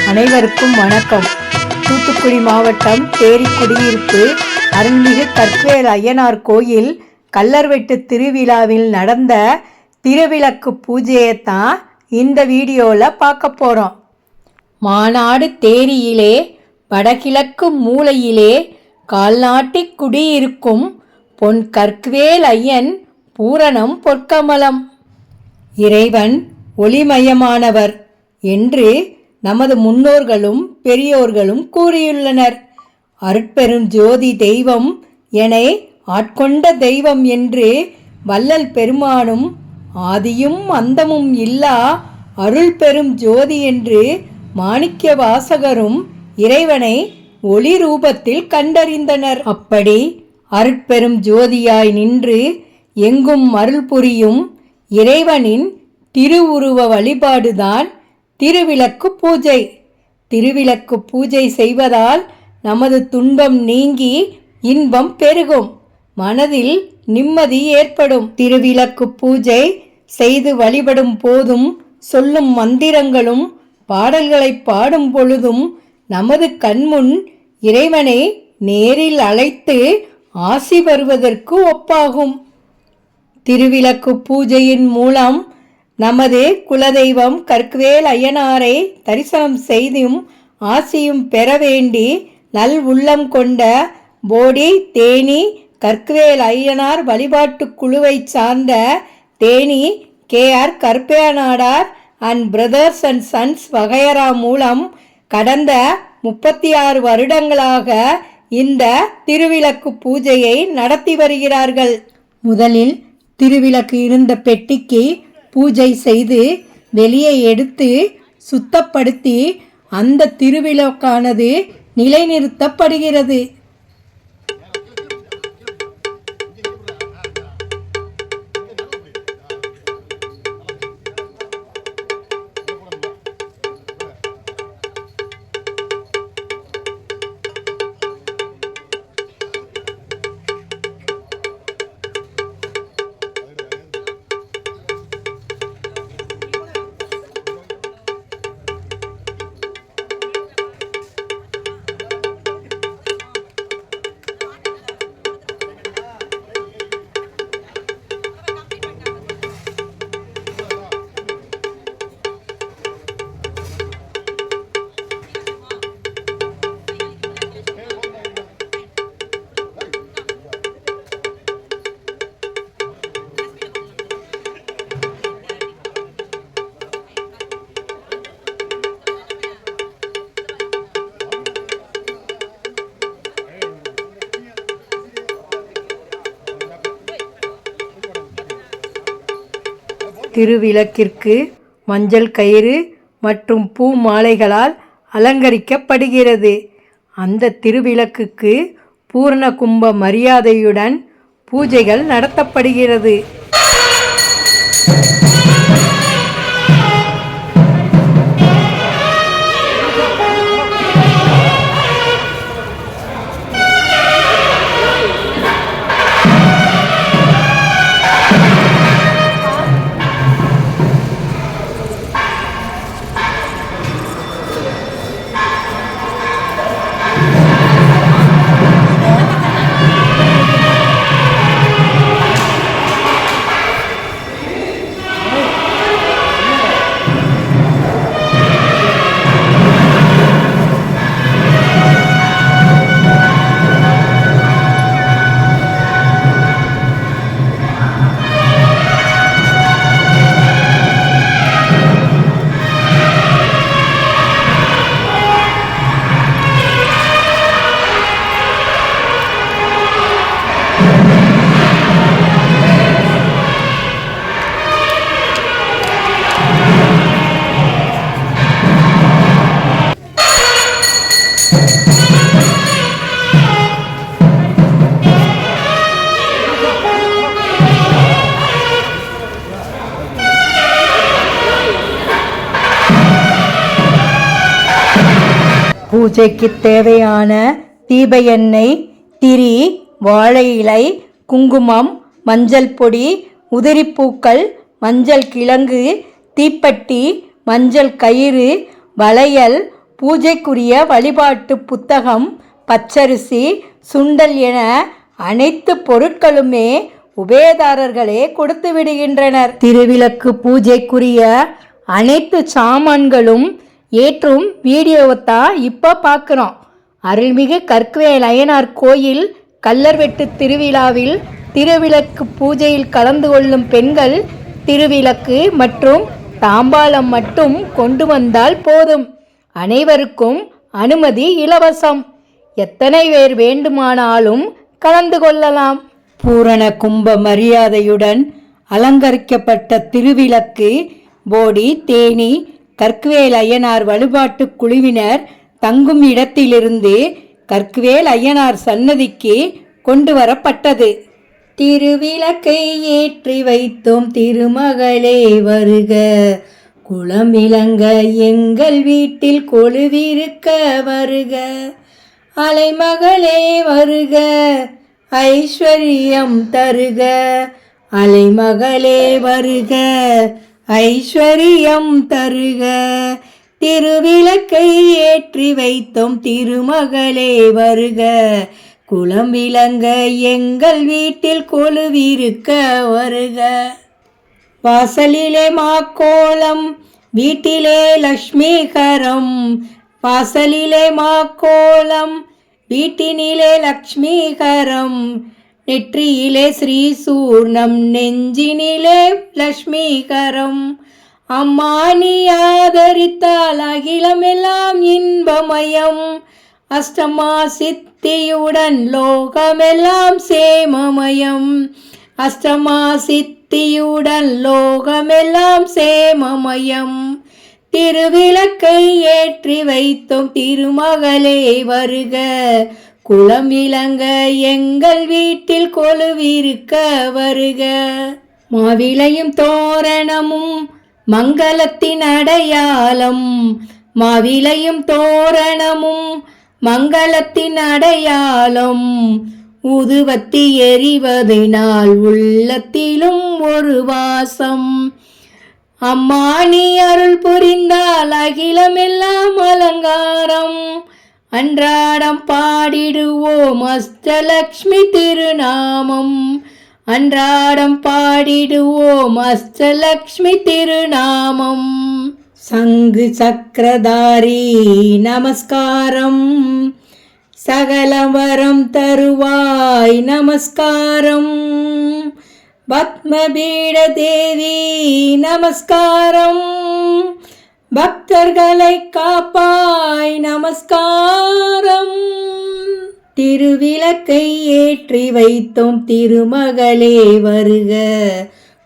அனைவருக்கும் வணக்கம். தூத்துக்குடி மாவட்டம் தேரி குடியிருப்பு அருள்மிகு கற்வேல் ஐயனார் கோயில் கல்லர்வெட்டு திருவிழாவில் நடந்த திருவிளக்கு பூஜையைத்தான் இந்த வீடியோவில் பார்க்க போகிறோம். மாநாடு தேரியிலே வடகிழக்கு மூலையிலே கால்நாட்டி குடியிருக்கும் பொன் கற்வேல் ஐயன் பூரணம் பொற்கமலம். இறைவன் ஒளிமயமானவர் என்று நமது முன்னோர்களும் பெரியோர்களும் கூறியுள்ளனர். அருட்பெரும் ஜோதி தெய்வம் என ஆட்கொண்ட தெய்வம் என்று வள்ளல் பெருமானும் ஆதியும் அந்தமும் இல்லா அருள் பெரும் ஜோதி என்று மாணிக்க வாசகரும் இறைவனை ஒளி ரூபத்தில் கண்டறிந்தனர். அப்படி அருட்பெரும் ஜோதியாய் நின்று எங்கும் அருள் புரியும் இறைவனின் திருவுருவ வழிபாடுதான் திருவிளக்கு பூஜை. திருவிளக்கு பூஜை செய்வதால் நமது துன்பம் நீங்கி இன்பம் பெருகும், மனதில் நிம்மதி ஏற்படும். திருவிளக்கு பூஜை செய்து வழிபடும் போதும் சொல்லும் மந்திரங்களும் பாடல்களை பாடும் பொழுதும் நமது கண்முன் இறைவனை நேரில் அழைத்து ஆசி வருவதற்கு ஒப்பாகும். திருவிளக்கு பூஜையின் மூலம் நமது குலதெய்வம் கற்வேல் ஐயனாரை தரிசனம் செய்தும் ஆசியும் பெற வேண்டி நல் உள்ளம் கொண்ட போடி தேனி கற்வேல் ஐயனார் வழிபாட்டு குழுவை சார்ந்த Theni KR Karpaiyanadar and brothers and sons வகையரா மூலம் கடந்த 36 வருடங்களாக இந்த திருவிளக்கு பூஜையை நடத்தி வருகிறார்கள். முதலில் திருவிளக்கு இருந்த பெட்டிக்கு பூஜை செய்து வெளியே எடுத்து சுத்தப்படுத்தி அந்த திருவிளக்கானது நிலைநிறுத்தப்படுகிறது. திருவிளக்கிற்கு மஞ்சள் கயிறு மற்றும் பூ மாலைகளால் அலங்கரிக்கப்படுகிறது. அந்த திருவிளக்குக்கு பூர்ண கும்ப மரியாதையுடன் பூஜைகள் நடத்தப்படுகிறது. பூஜைக்கு தேவையான தீப எண்ணெய், திரி, வாழை இலை, குங்குமம், மஞ்சள் பொடி, உதிரிப்பூக்கள், மஞ்சள் கிழங்கு, தீப்பெட்டி, மஞ்சள் கயிறு, வளையல், பூஜைக்குரிய வழிபாட்டு புத்தகம், பச்சரிசி, சுண்டல் என அனைத்து பொருட்களுமே உபயதாரர்களே கொடுத்து விடுகின்றனர். திருவிளக்கு பூஜைக்குரிய அனைத்து சாமான்களும் ஏற்றும் வீடியோவைத்தான் இப்போ பார்க்குறோம். அருள்மிகு கற்குவேல் அய்யனார் கோயில் கல்லர்வெட்டு திருவிழாவில் திருவிளக்கு பூஜையில் கலந்து கொள்ளும் பெண்கள் திருவிளக்கு மற்றும் தாம்பாளம் மட்டும் கொண்டு வந்தால் போதும். அனைவருக்கும் அனுமதி இலவசம். எத்தனை பேர் வேண்டுமானாலும் கலந்து கொள்ளலாம். பூரண கும்ப மரியாதையுடன் அலங்கரிக்கப்பட்ட திருவிளக்கு போடி தேனி கற்குவேல் அய்யனார் வழிபாட்டு குழுவினர் தங்கும் இடத்திலிருந்து கற்குவேல் அய்யனார் சன்னதிக்கு கொண்டு வரப்பட்டது. திருவிளக்கை ஏற்றி வைத்தோம் திருமகளே வருக, குளம் விளங்க எங்கள் வீட்டில் கொலுவிருக்க வருக, அலைமகளே வருக ஐஸ்வர்யம் தருக, அலைமகளே வருக ஐஸ்வர்யம் தருக. திருவிளக்கை ஏற்றி வைத்தோம் திருமகளே வருக, குளம் விளங்க எங்கள் வீட்டில் கொலுவிருக்க வருக. வாசலிலே மாக்கோலம் வீட்டிலே லக்ஷ்மிகரம், வாசலிலே மாக்கோலம் வீட்டினிலே லக்ஷ்மிகரம், நெற்றியிலே ஸ்ரீசூர்ணம் நெஞ்சினிலே லக்ஷ்மிகரம். அம்மா நீ ஆதரித்தால் அகிலமெல்லாம் இன்பமயம், அஷ்டமா சித்தியுடன் லோகமெல்லாம் சேமமயம், அஷ்டமா சித்தியுடன் லோகமெல்லாம் சேமமயம். திருவிளக்கை ஏற்றி வைத்தோம் திருமகளே வருக, குளம் விளங்க எங்கள் வீட்டில் கொலுவிருக்க வருக. மாவிளையும் தோரணமும் மங்களத்தின் அடையாளம், மாவிளையும் தோரணமும் மங்களத்தின் அடையாளம், ஊதுவத்தி எறிவதனால் உள்ளத்திலும் ஒரு வாசம். அம்மா நீ அருள் புரிந்தால் அகிலமெல்லாம் அலங்காரம், அன்றாடம் பாடிடுவோம் அஷ்டலக்ஷ்மி திருநாமம், அன்றாடம் பாடிடுவோம் அஷ்டலக்ஷ்மி திருநாமம். சங்கு சக்கரதாரி நமஸ்காரம், சகலவரம் தருவாய் நமஸ்காரம், பத்மபீட தேவி நமஸ்காரம், பக்தர்களை காப்பாய் நமஸ்காரம். திருவிளக்கை ஏற்றி வைத்தோம் திருமகளே வருக,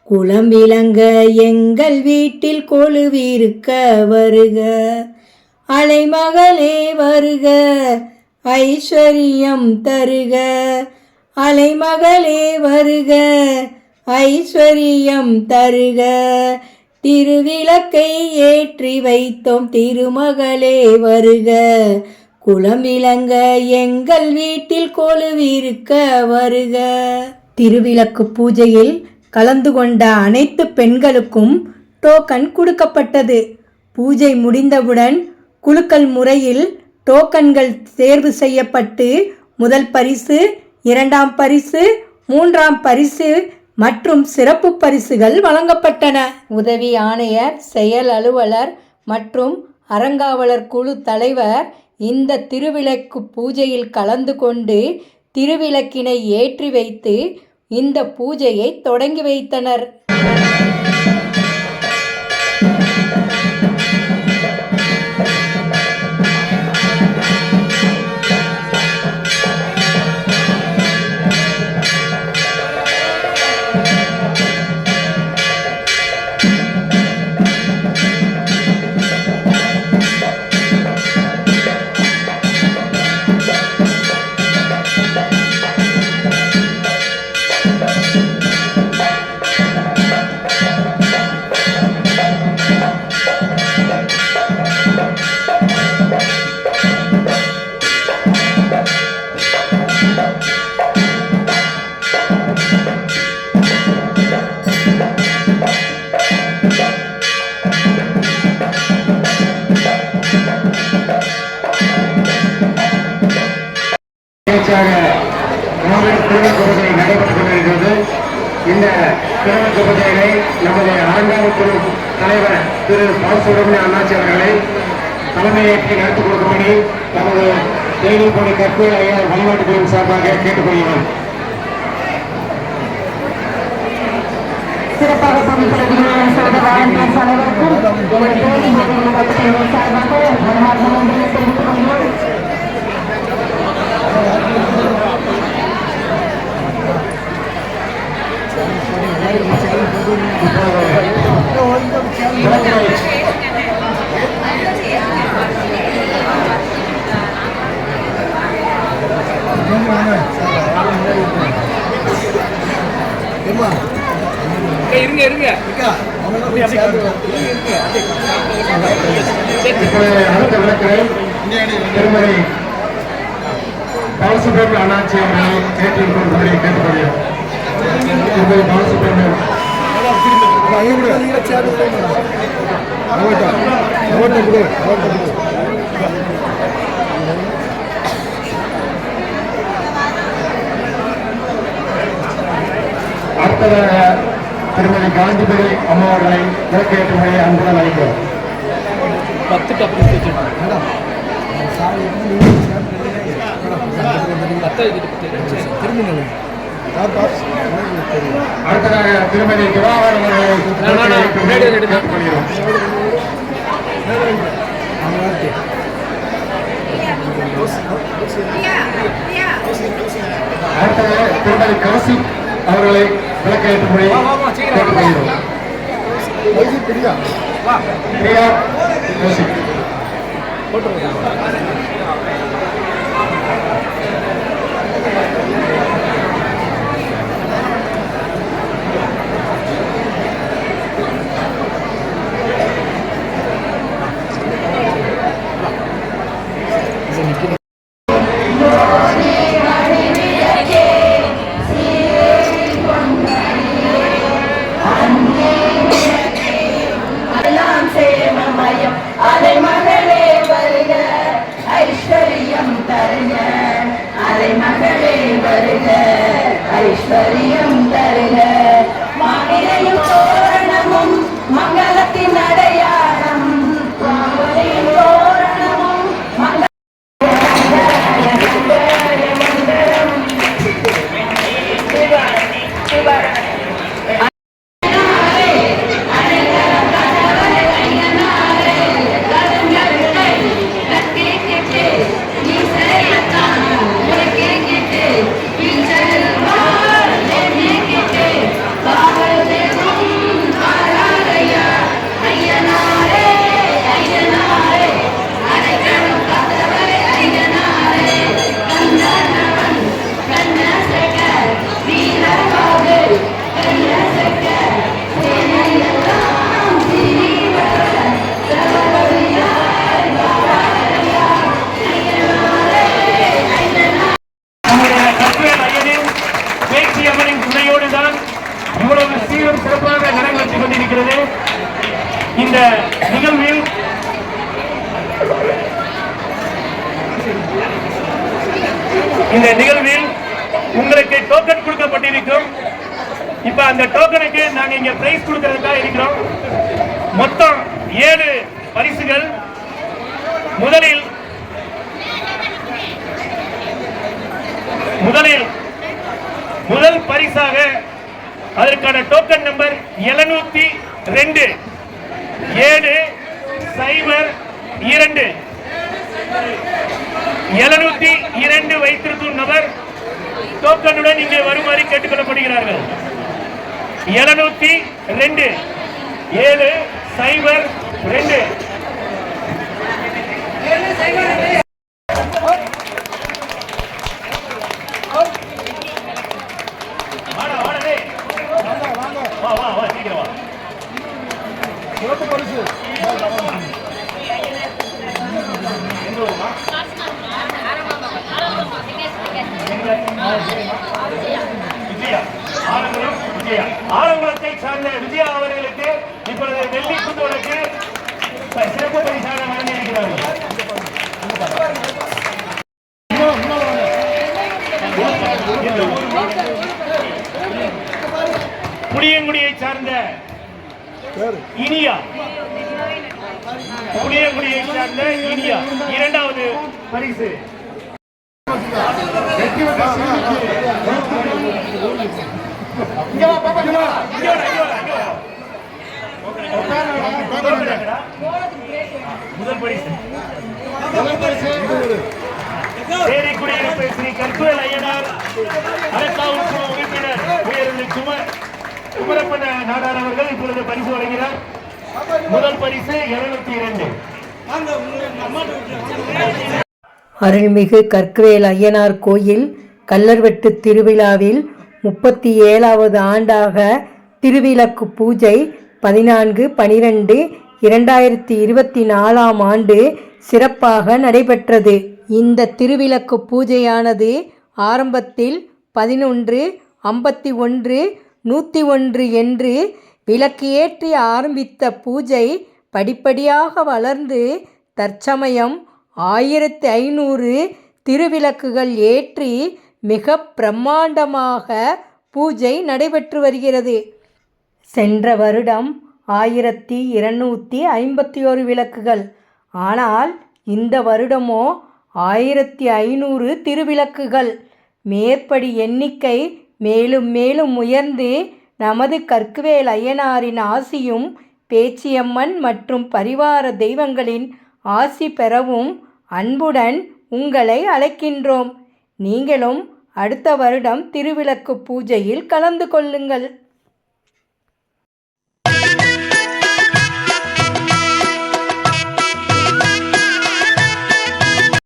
குளம் விளங்க எங்கள் வீட்டில் கொலுவிருக்க வருக, அலைமகளே வருக ஐஸ்வர்யம் தருக, அலைமகளே வருக ஐஸ்வர்யம் தருக. திருவிளக்கை ஏற்றி வைத்தோம் திருமகளே வருக, குளம் விளங்க எங்கள் வீட்டில் கொலுவிருக்க வருக. திருவிளக்கு பூஜையில் கலந்து கொண்ட அனைத்து பெண்களுக்கும் டோக்கன் கொடுக்கப்பட்டது. பூஜை முடிந்தவுடன் குலுக்கல் முறையில் டோக்கன்கள் தேர்வு செய்யப்பட்டு முதல் பரிசு, இரண்டாம் பரிசு, மூன்றாம் பரிசு மற்றும் சிறப்பு பரிசுகள் வழங்கப்பட்டன. உதவி ஆணையர், செயல் அலுவலர் மற்றும் அறங்காவலர் குழு தலைவர் இந்த திருவிளக்கு பூஜையில் கலந்து கொண்டு திருவிளக்கினை ஏற்றி வைத்து இந்த பூஜையை தொடங்கி வைத்தனர். இந்த திருமண பூஜைகளை நமது அரங்காவு குழு தலைவர் திரு பாலசுப்ரமணிய அண்ணாச்சி அவர்களை தலைமையேற்று நடத்தி கொடுக்கும்படி நமது தேனி போடி கற்கோயில் ஐயா வழிபாட்டு குழுவின் சார்பாக கேட்டுக்கொள்கிறோம். சிறப்பாக பணிபுரியும் சார்பாக தெரிவித்துக் கொள்கிறோம். அடுத்த விளக்கை திருமதி பாலசுப்ரமணிய அண்ணாச்சி அவர்களை கேட்டுக் கொள்வதை கேட்டுக்கொள்கிறோம். திருமதி பாலசுப்ரமணியம் அடுத்ததாக திருமதி காந்திபதி அம்மா அவர்களை விளக்கேற்றும்படி அன்புடன் அழைக்கிறோம். 10 கப்பு அடுத்ததாக திருமதி திவாகரன் அவர்களை கேட்டுக்கொள்கிறோம். அடுத்ததாக திருமதி கௌசிக் அவர்களை விளக்கேற்றும்படி கேட்டுக்கொள்கிறோம். பிரியா கௌசிக் ஐஸ்வர்யம் தருக மாநிலையும் தோரணமும் மங்களத்தின் அடையாளம் தோரணமும் சிறப்பாக நடைபெற்றுக் கொண்டிருக்கிறது. இந்த நிகழ்வில் உங்களுக்கு டோக்கன் கொடுக்கப்பட்டிருக்கும். இப்ப அந்த டோக்கனுக்கு நாங்க இங்க பிரைஸ் கொடுக்கிறதுக்காக இருக்கிறோம். மொத்தம் 7 பரிசுகள். முதல் பரிசாக அதற்கான டோக்கன் நம்பர் 702 702 வைத்திருக்கும் நபர் டோக்கனுடன் இங்கே வருமாறு கேட்டுக்கொள்ளப்படுகிறார்கள். 702 702 ஆலங்குளத்தை சார்ந்த விஜயா அவர்களுக்கு இப்பொழுது வெள்ளி குந்தோலுக்கு சிறப்பு பரிசாக வழங்கியிருக்கிறார்கள். இனியா, புளியங்குடியை சார்ந்த இனியா இரண்டாவது பரிசு. வெற்றி பெற்ற சிறுமிக்கு இங்க வா பாப்பா, இங்க வா. முதல் பரிசு சேரி குடியிருப்பு ஸ்ரீ கற்பூர் ஐயனார் அரசாங்க குழு உறுப்பினர் உயர்ந்த குமரப்பன நாடார் அவர்கள் இப்பொழுது பரிசு வழங்கினார். முதல் பரிசு 202. அருள்மிகு கற்கவேல் ஐயனார் கோயில் கல்லர்வெட்டு திருவிழாவில் 37வது ஆண்டாக திருவிளக்கு பூஜை 14/12/2024 ஆண்டு சிறப்பாக நடைபெற்றது. இந்த திருவிளக்கு பூஜையானது ஆரம்பத்தில் 11, 51, 101 என்று விளக்கு ஏற்றி ஆரம்பித்த பூஜை படிப்படியாக வளர்ந்து தற்சமயம் 1500 திருவிளக்குகள் ஏற்றி மிக பிரம்மாண்டமாக பூஜை நடைபெற்று வருகிறது. சென்ற வருடம் 1251 விளக்குகள், ஆனால் இந்த வருடமோ 1500 திருவிளக்குகள். மேற்படி எண்ணிக்கை மேலும் மேலும் உயர்ந்து நமது கற்கவேல் ஐயனாரின் ஆசியும் பேச்சியம்மன் மற்றும் பரிவார தெய்வங்களின் ஆசி பெறவும் அன்புடன் உங்களை அழைக்கின்றோம். நீங்களும் அடுத்த வருடம் திருவிளக்கு பூஜையில் கலந்து கொள்ளுங்கள்.